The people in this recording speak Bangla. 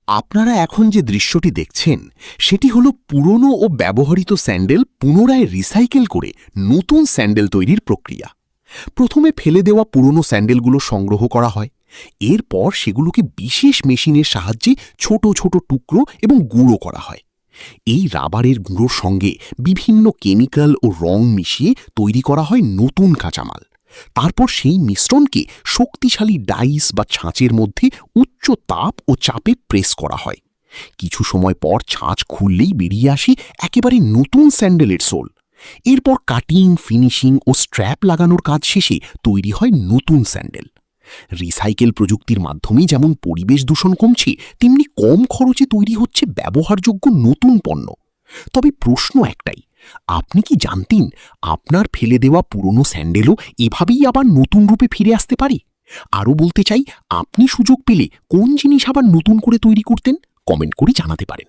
আপনারা এখন যে দৃশ্যটি দেখছেন সেটি হলো পুরনো ও ব্যবহৃত স্যান্ডেল পুনরায় রিসাইকেল করে নতুন স্যান্ডেল তৈরির প্রক্রিয়া। প্রথমে ফেলে দেওয়া পুরনো স্যান্ডেলগুলো সংগ্রহ করা হয়। এরপর সেগুলোকে বিশেষ মেশিনের সাহায্যে ছোট ছোট টুকরো এবং গুঁড়ো করা হয়। এই রাবারের গুঁড়োর সঙ্গে বিভিন্ন কেমিক্যাল ও রং মিশিয়ে তৈরি করা হয় নতুন কাঁচামাল। তারপর সেই মিশ্রণকে শক্তিশালী ডাইস বা ছাঁচের মধ্যে উচ্চ তাপ ও চাপে প্রেস করা হয়। কিছু সময় পর ছাঁচ খুললেই বেরিয়ে আসে একেবারে নতুন স্যান্ডেলের সোল। এরপর কাটিং, ফিনিশিং ও স্ট্র্যাপ লাগানোর কাজ শেষে তৈরি হয় নতুন স্যান্ডেল। রিসাইকেল প্রযুক্তির মাধ্যমে যেমন পরিবেশ দূষণ কমছে, তেমনি কম খরচে তৈরি হচ্ছে ব্যবহারযোগ্য নতুন পণ্য। তবে প্রশ্ন একটাই, আপনি কি জানতেন আপনার ফেলে দেওয়া পুরনো স্যান্ডেলও এভাবেই আবার নতুন রূপে ফিরে আসতে পারে? আরও বলতে চাই, আপনি সুযোগ পেলে কোন জিনিস আবার নতুন করে তৈরি করতেন? কমেন্ট করে জানাতে পারেন।